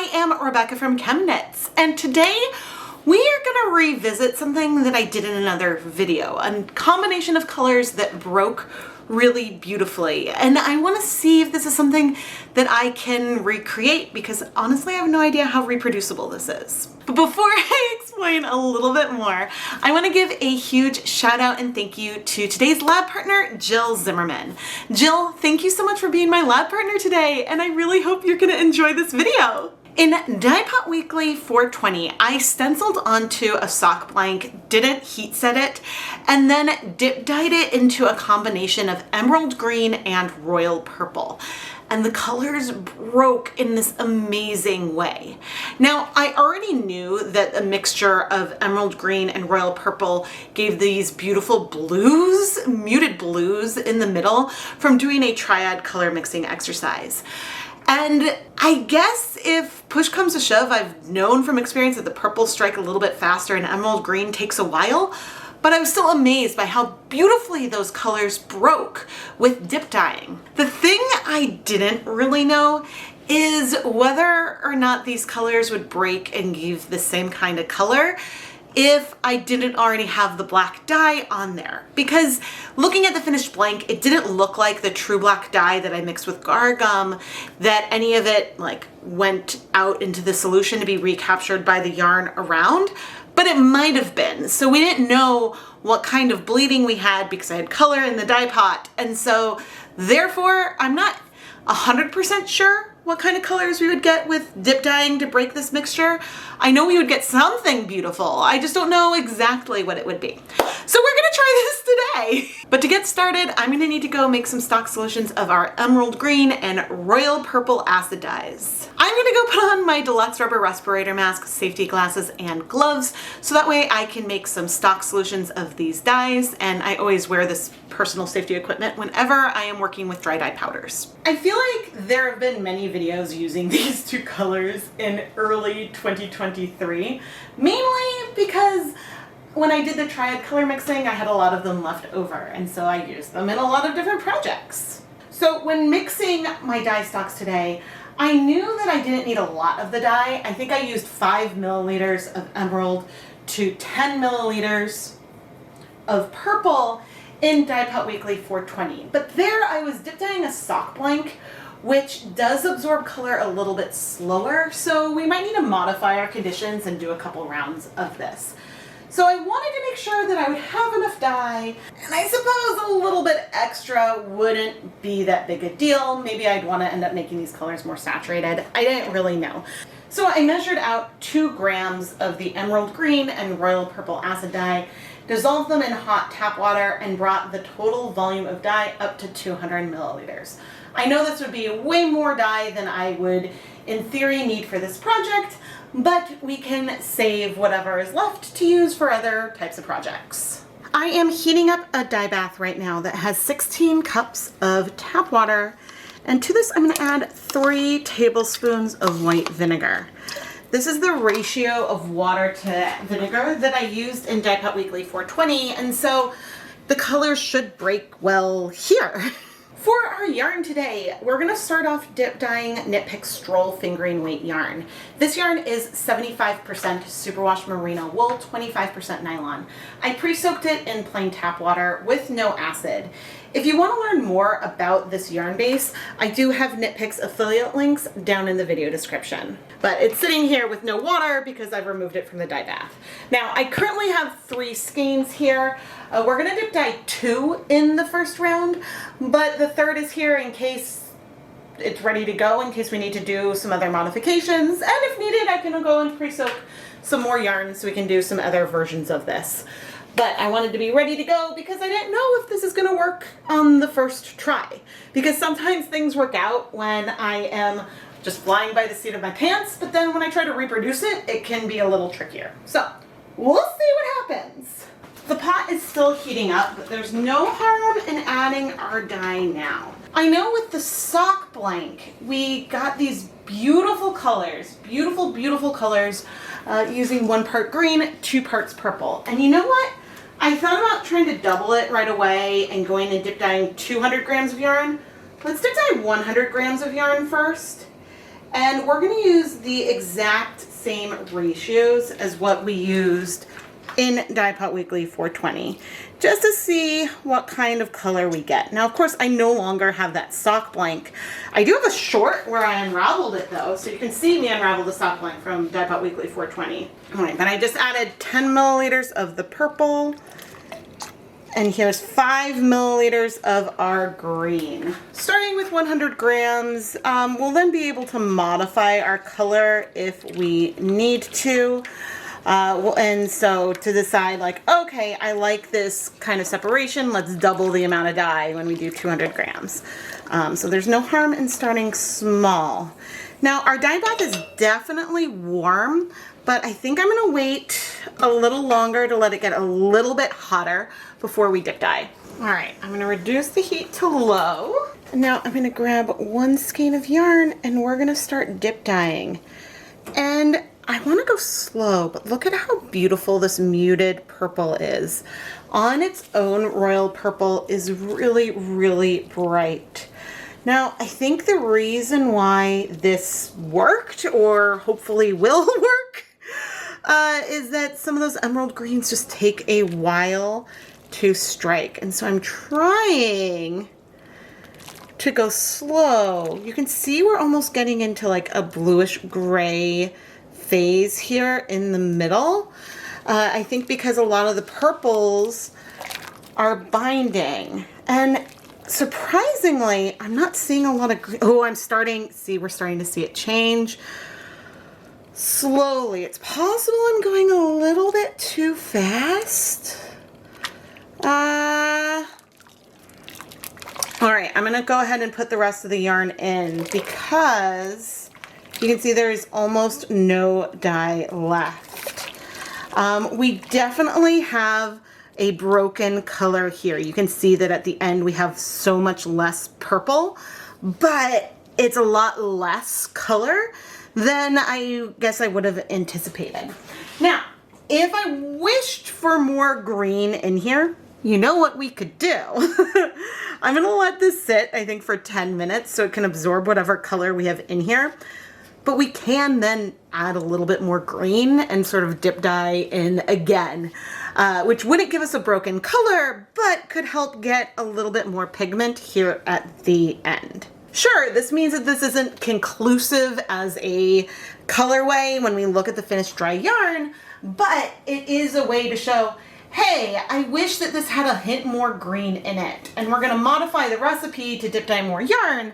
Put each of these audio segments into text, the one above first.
I am Rebecca from ChemKnits, and today we are going to revisit something that I did in another video, a combination of colors that broke really beautifully. And I want to see if this is something that I can recreate, because honestly I have no idea how reproducible this is. But before I explain a little bit more, I want to give a huge shout out and thank you to today's lab partner, Jill Zimmerman. Jill, thank you so much for being my lab partner today, and I really hope you're going to enjoy this video. In Dyepot Weekly 420, I stenciled onto a sock blank, didn't heat set it, and then dip dyed it into a combination of emerald green and royal purple. And the colors broke in this amazing way. Now, I already knew that a mixture of emerald green and royal purple gave these beautiful blues, muted blues in the middle from doing a triad color mixing exercise. And I guess if push comes to shove, I've known from experience that the purples strike a little bit faster and emerald green takes a while, but I was still amazed by how beautifully those colors broke with dip dyeing. The thing I didn't really know is whether or not these colors would break and give the same kind of color if I didn't already have the black dye on there. Because looking at the finished blank, it didn't look like the true black dye that I mixed with Gar Gum, that any of it like went out into the solution to be recaptured by the yarn around, but it might have been. So we didn't know what kind of bleeding we had because I had color in the dye pot. And so therefore, I'm not 100% sure what kind of colors we would get with dip dyeing to break this mixture. I know we would get something beautiful. I just don't know exactly what it would be. So we're gonna try this today. But to get started, I'm gonna need to go make some stock solutions of our emerald green and royal purple acid dyes. I'm gonna go put on my deluxe rubber respirator mask, safety glasses, and gloves, so that way I can make some stock solutions of these dyes, and I always wear this personal safety equipment whenever I am working with dry dye powders. I feel like there have been many videos using these two colors in early 2023, mainly because when I did the triad color mixing, I had a lot of them left over, and so I used them in a lot of different projects. So when mixing my dye stocks today, I knew that I didn't need a lot of the dye. I think I used 5 milliliters of emerald to 10 milliliters of purple in Dyepot Weekly 420. But there I was dip dyeing a sock blank, which does absorb color a little bit slower, so we might need to modify our conditions and do a couple rounds of this. So I wanted to make sure that I would have enough dye, and I suppose a little bit extra wouldn't be that big a deal. Maybe I'd want to end up making these colors more saturated. I didn't really know. So I measured out 2 grams of the emerald green and royal purple acid dye, dissolved them in hot tap water, and brought the total volume of dye up to 200 milliliters. I know this would be way more dye than I would, in theory, need for this project, but we can save whatever is left to use for other types of projects. I am heating up a dye bath right now that has 16 cups of tap water, and to this I'm going to add 3 tablespoons of white vinegar. This is the ratio of water to vinegar that I used in Dyepot Weekly 420, and so the colors should break well here. For our yarn today, we're going to start off dip dyeing KnitPicks Stroll fingering weight yarn. This yarn is 75% superwash merino wool, 25% nylon. I pre-soaked it in plain tap water with no acid. If you want to learn more about this yarn base, I do have KnitPicks affiliate links down in the video description. But it's sitting here with no water because I've removed it from the dye bath. Now, I currently have 3 skeins here. We're going to dip dye 2 in the first round, but the third is here in case it's ready to go, in case we need to do some other modifications. And if needed, I can go and pre-soak some more yarn so we can do some other versions of this. But I wanted to be ready to go because I didn't know if this is going to work on the first try. Because sometimes things work out when I am just flying by the seat of my pants, but then when I try to reproduce it, it can be a little trickier. So we'll see what happens. The pot is still heating up, but there's no harm in adding our dye now. I know with the sock blank, we got these beautiful colors, beautiful colors, using 1 part green, 2 parts purple. And you know what? I thought about trying to double it right away and going and dip dyeing 200 grams of yarn. Let's dip dye 100 grams of yarn first. And we're gonna use the exact same ratios as what we used in Dyepot Weekly 420, just to see what kind of color we get. Now, of course, I no longer have that sock blank. I do have a short where I unraveled it though, so you can see me unravel the sock blank from Dyepot Weekly 420. All right, but I just added 10 milliliters of the purple, and here's 5 milliliters of our green. Starting with 100 grams, we'll then be able to modify our color if we need to. And so to decide like, okay, I like this kind of separation, let's double the amount of dye when we do 200 grams. So there's no harm in starting small. Now our dye bath is definitely warm, but I think I'm gonna wait a little longer to let it get a little bit hotter before we dip dye. All right, I'm gonna reduce the heat to low. And now I'm gonna grab one skein of yarn and we're gonna start dip dyeing. And I want to go slow, but look at how beautiful this muted purple is. On its own, royal purple is really, really bright. Now, I think the reason why this worked, or hopefully will work, is that some of those emerald greens just take a while to strike. And so I'm trying to go slow. You can see we're almost getting into like a bluish gray phase here in the middle. I think because a lot of the purples are binding, and surprisingly I'm not seeing a lot of green. Oh, we're starting to see it change slowly. It's possible I'm going a little bit too fast. All right, I'm gonna go ahead and put the rest of the yarn in because you can see there is almost no dye left. We definitely have a broken color here. You can see that at the end we have so much less purple, but it's a lot less color than I guess I would have anticipated. Now, if I wished for more green in here, you know what we could do. I'm gonna let this sit, I think, for 10 minutes so it can absorb whatever color we have in here. But we can then add a little bit more green and sort of dip dye in again, which wouldn't give us a broken color, but could help get a little bit more pigment here at the end. Sure, this means that this isn't conclusive as a colorway when we look at the finished dry yarn, but it is a way to show, hey, I wish that this had a hint more green in it. And we're gonna modify the recipe to dip dye more yarn,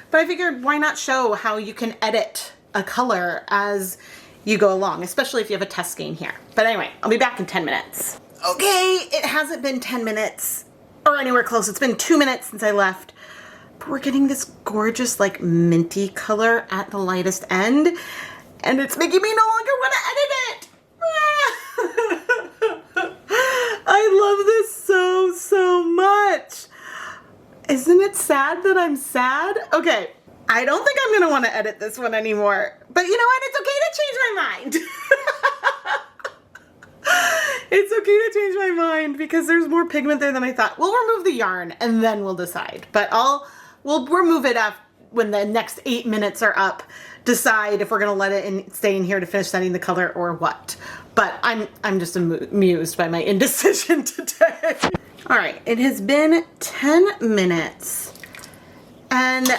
but I figured why not show how you can edit a color as you go along, especially if you have a test skein here. But anyway, I'll be back in 10 minutes. Okay, it hasn't been 10 minutes or anywhere close. It's been 2 minutes since I left, but we're getting this gorgeous like minty color at the lightest end, and it's making me no longer want to edit it. I love this so much. Isn't it sad that I'm sad? Okay, I don't think I'm gonna want to edit this one anymore, but you know what? It's okay to change my mind. It's okay to change my mind because there's more pigment there than I thought. We'll remove the yarn and then we'll decide, but we'll remove it up when the next 8 minutes are up, decide if we're gonna let it stay in here to finish setting the color or what. But I'm just amused by my indecision today. All right, it has been 10 minutes, and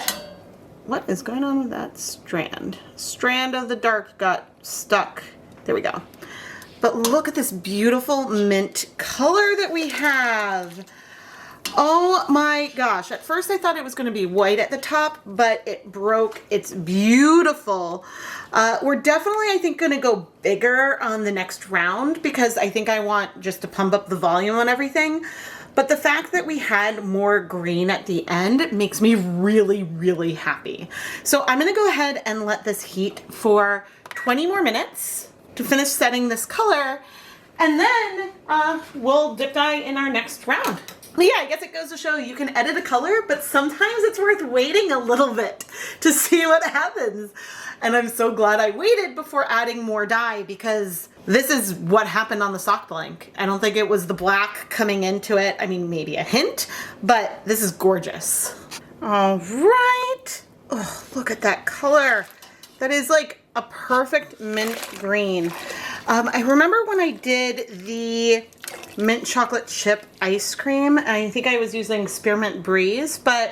what is going on with that strand? Strand of the dark got stuck. There we go. But look at this beautiful mint color that we have. Oh my gosh. At first I thought it was going to be white at the top, but it broke. It's beautiful. We're definitely, I think, going to go bigger on the next round because I think I want just to pump up the volume on everything. But the fact that we had more green at the end makes me really, really happy. So I'm going to go ahead and let this heat for 20 more minutes to finish setting this color. And then we'll dip dye in our next round. But yeah, I guess it goes to show you can edit a color, but sometimes it's worth waiting a little bit to see what happens. And I'm so glad I waited before adding more dye because this is what happened on the sock blank. I don't think it was the black coming into it. I mean, maybe a hint, but this is gorgeous. All right. Oh, look at that color. That is like a perfect mint green. I remember when I did the mint chocolate chip ice cream, I think I was using Spearmint Breeze, but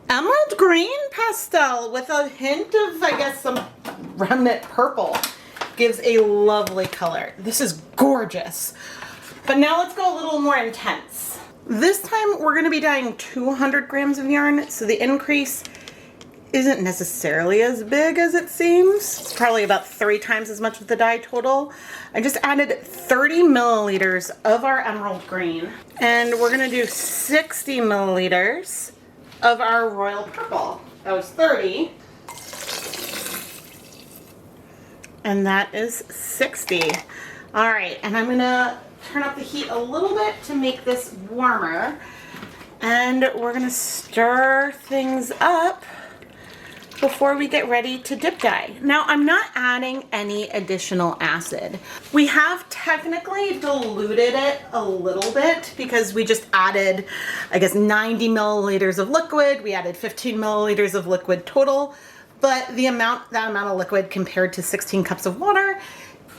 emerald green pastel with a hint of, I guess, some remnant purple gives a lovely color. This is gorgeous. But now let's go a little more intense. This time we're going to be dyeing 200 grams of yarn, so the increase isn't necessarily as big as it seems. It's probably about 3 times as much of the dye total. I just added 30 milliliters of our emerald green, and we're gonna do 60 milliliters of our royal purple. That was 30. And that is 60. All right, and I'm gonna turn up the heat a little bit to make this warmer. And we're gonna stir things up before we get ready to dip dye. Now, I'm not adding any additional acid. We have technically diluted it a little bit because we just added, I guess, 90 milliliters of liquid. We added 15 milliliters of liquid total, but that amount of liquid compared to 16 cups of water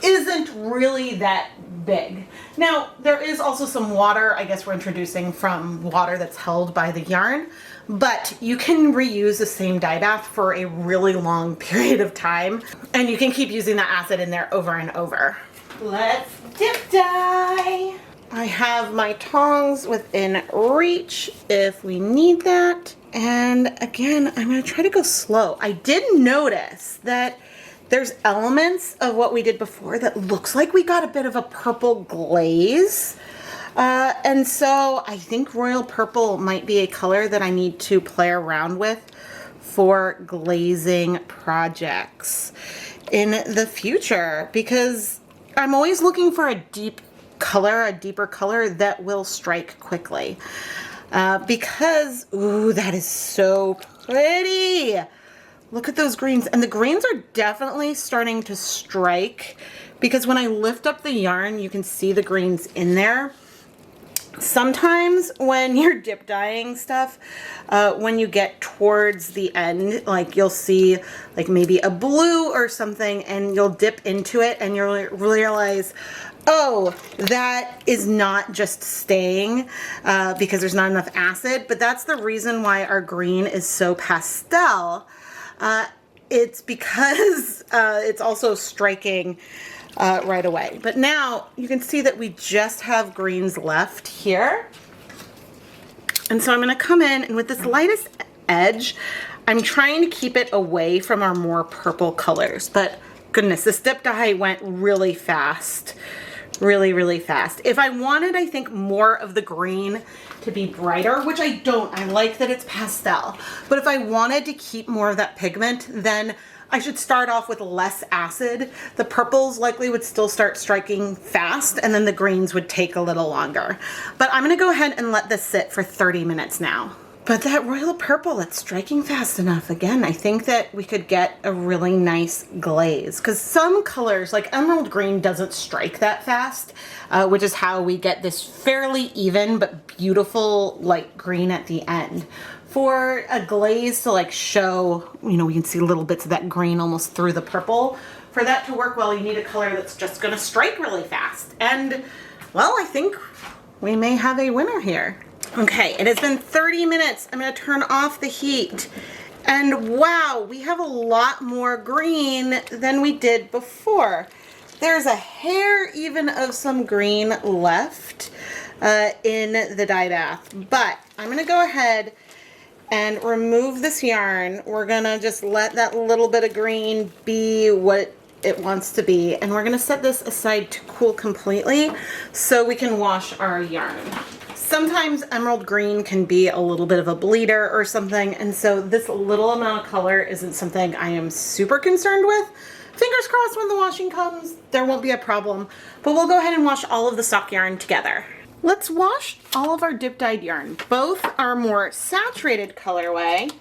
isn't really that big. Now, there is also some water, I guess we're introducing from water that's held by the yarn, but you can reuse the same dye bath for a really long period of time, and you can keep using that acid in there over and over. Let's dip dye. I have my tongs within reach if we need that. And again, I'm gonna try to go slow. I did notice that there's elements of what we did before that looks like we got a bit of a purple glaze. And so I think royal purple might be a color that I need to play around with for glazing projects in the future, because I'm always looking for a deeper color that will strike quickly. Because, ooh, that is so pretty. Look at those greens. And the greens are definitely starting to strike, because when I lift up the yarn, you can see the greens in there. Sometimes when you're dip dyeing stuff, when you get towards the end, like you'll see like maybe a blue or something, and you'll dip into it and you'll realize, oh, that is not just staying because there's not enough acid, but that's the reason why our green is so pastel. It's because it's also striking right away. But now you can see that we just have greens left here. And so I'm going to come in, and with this lightest edge, I'm trying to keep it away from our more purple colors. But goodness, this dip dye went really fast. Really, really fast. If I wanted, I think, more of the green to be brighter, which I don't. I like that it's pastel. But if I wanted to keep more of that pigment, then I should start off with less acid. The purples likely would still start striking fast, and then the greens would take a little longer. But I'm gonna go ahead and let this sit for 30 minutes now. But that royal purple, it's striking fast enough. Again, I think that we could get a really nice glaze, because some colors, like emerald green, doesn't strike that fast, which is how we get this fairly even but beautiful light green at the end. For a glaze to like show, you know, we can see little bits of that green almost through the purple. For that to work well, you need a color that's just gonna strike really fast. And, well, I think we may have a winner here. Okay, it has been 30 minutes. I'm gonna turn off the heat. And wow, we have a lot more green than we did before. There's a hair even of some green left in the dye bath. But I'm gonna go ahead and remove this yarn. We're gonna just let that little bit of green be what it wants to be. And we're gonna set this aside to cool completely so we can wash our yarn. Sometimes emerald green can be a little bit of a bleeder or something, and so this little amount of color isn't something I am super concerned with. Fingers crossed when the washing comes, there won't be a problem, but we'll go ahead and wash all of the stock yarn together. Let's wash all of our dip dyed yarn, both our more saturated colorway.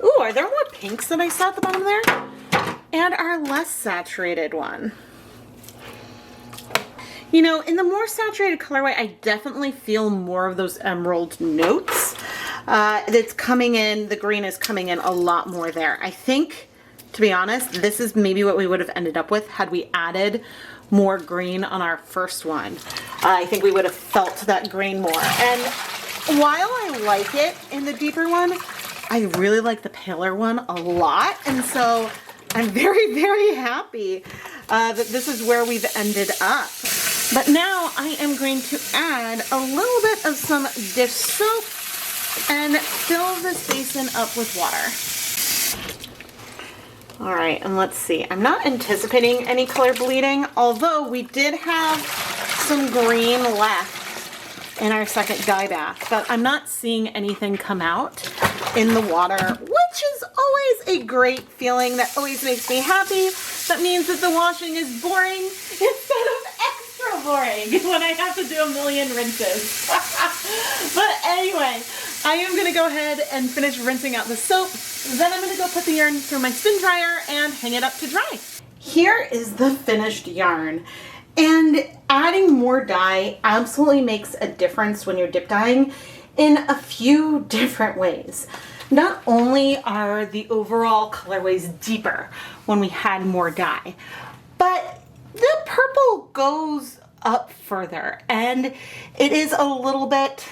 Ooh, are there more pinks that I saw at the bottom there? And our less saturated one. You know, in the more saturated colorway, I definitely feel more of those emerald notes. It's coming in, the green is coming in a lot more there. I think to be honest, this is maybe what we would have ended up with had we added more green on our first one. I think we would have felt that green more. And while I like it in the deeper one, I really like the paler one a lot. And so I'm very, very happy that this is where we've ended up. But now I am going to add a little bit of some dish soap and fill this basin up with water. All right, and let's see. I'm not anticipating any color bleeding, although we did have some green left in our second dye bath, but I'm not seeing anything come out in the water, which is always a great feeling. That always makes me happy. That means that the washing is boring instead of extra boring when I have to do a million rinses. But anyway, I am gonna go ahead and finish rinsing out the soap. Then I'm gonna go put the yarn through my spin dryer and hang it up to dry. Here is the finished yarn. And adding more dye absolutely makes a difference when you're dip dyeing in a few different ways. Not only are the overall colorways deeper when we had more dye, but the purple goes up further and it is a little bit,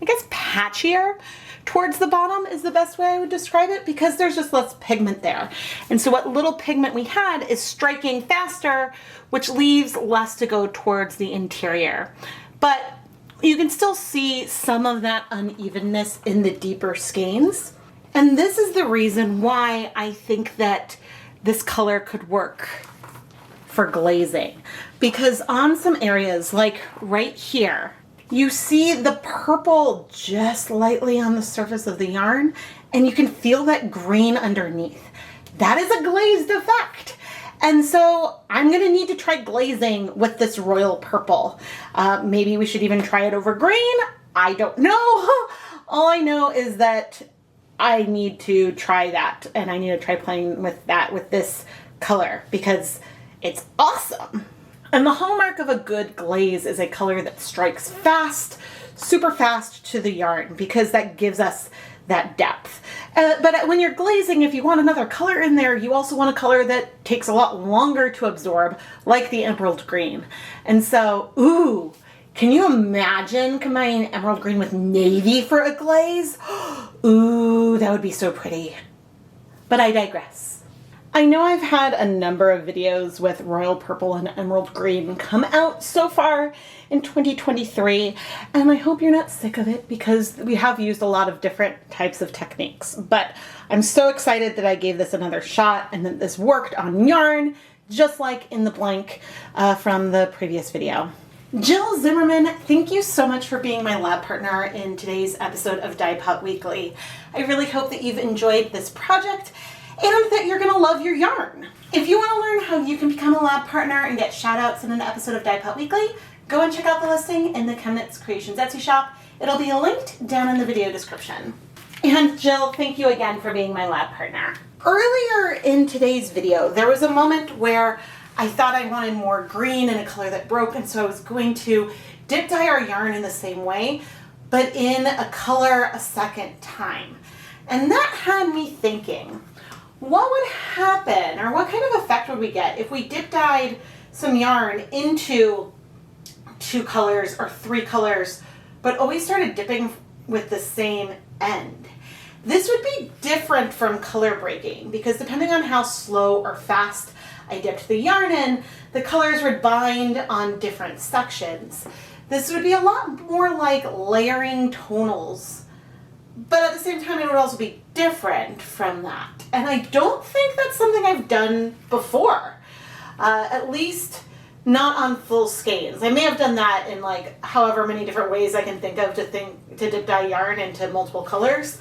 I guess, patchier towards the bottom is the best way I would describe it, because there's just less pigment there. And so what little pigment we had is striking faster, which leaves less to go towards the interior. But you can still see some of that unevenness in the deeper skeins. And this is the reason why I think that this color could work for glazing. Because on some areas, like right here, you see the purple just lightly on the surface of the yarn, and you can feel that green underneath. That is a glazed effect. And so I'm gonna need to try glazing with this royal purple. Maybe we should even try it over green. I don't know. All I know is that I need to try that, and I need to try playing with that with this color because it's awesome. And the hallmark of a good glaze is a color that strikes fast, super fast to the yarn, because that gives us that depth. But when you're glazing, if you want another color in there, you also want a color that takes a lot longer to absorb, like the emerald green. And so, ooh, can you imagine combining emerald green with navy for a glaze? Ooh, that would be so pretty. But I digress. I know I've had a number of videos with royal purple and emerald green come out so far in 2023, and I hope you're not sick of it, because we have used a lot of different types of techniques. But I'm so excited that I gave this another shot and that this worked on yarn, just like in the blank from the previous video. Jill Zimmerman, thank you so much for being my lab partner in today's episode of Dyepot Weekly. I really hope that you've enjoyed this project and that you're gonna love your yarn. If you wanna learn how you can become a lab partner and get shout outs in an episode of Dyepot Weekly, go and check out the listing in the ChemKnits Creations Etsy shop. It'll be linked down in the video description. And Jill, thank you again for being my lab partner. Earlier in today's video, there was a moment where I thought I wanted more green in a color that broke, and so I was going to dip dye our yarn in the same way, but in a color a second time. And that had me thinking, what would happen, or what kind of effect would we get if we dip dyed some yarn into 2 colors or 3 colors, but always started dipping with the same end? This would be different from color breaking, because depending on how slow or fast I dipped the yarn in, the colors would bind on different sections. This would be a lot more like layering tonals, but at the same time it would also be different from that. And I don't think that's something I've done before, at least not on full skeins. I may have done that in like however many different ways I can think of to dip dye yarn into multiple colors.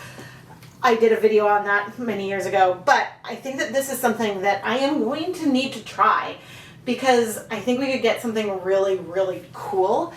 I did a video on that many years ago, but I think that this is something that I am going to need to try, because I think we could get something really, really cool.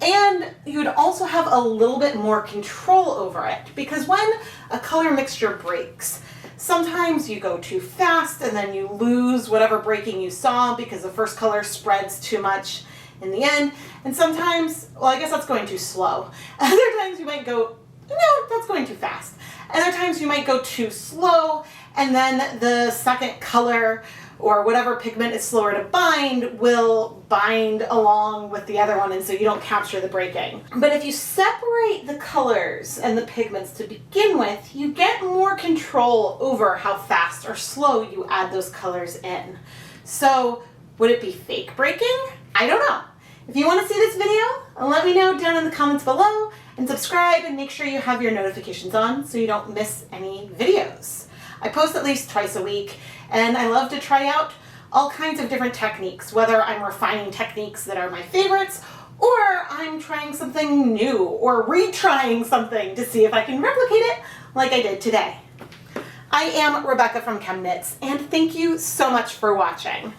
And you would also have a little bit more control over it, because when a color mixture breaks, sometimes you go too fast and then you lose whatever breaking you saw because the first color spreads too much in the end. And sometimes, well, I guess that's going too slow. Other times you might go no, that's going too fast. Other times you might go too slow, and then the second color or whatever pigment is slower to bind will bind along with the other one, and so you don't capture the breaking. But if you separate the colors and the pigments to begin with, you get more control over how fast or slow you add those colors in. So would it be fake breaking? I don't know. If you want to see this video, let me know down in the comments below, and subscribe and make sure you have your notifications on so you don't miss any videos. I post at least twice a week, and I love to try out all kinds of different techniques, whether I'm refining techniques that are my favorites, or I'm trying something new, or retrying something to see if I can replicate it like I did today. I am Rebecca from ChemKnits, and thank you so much for watching.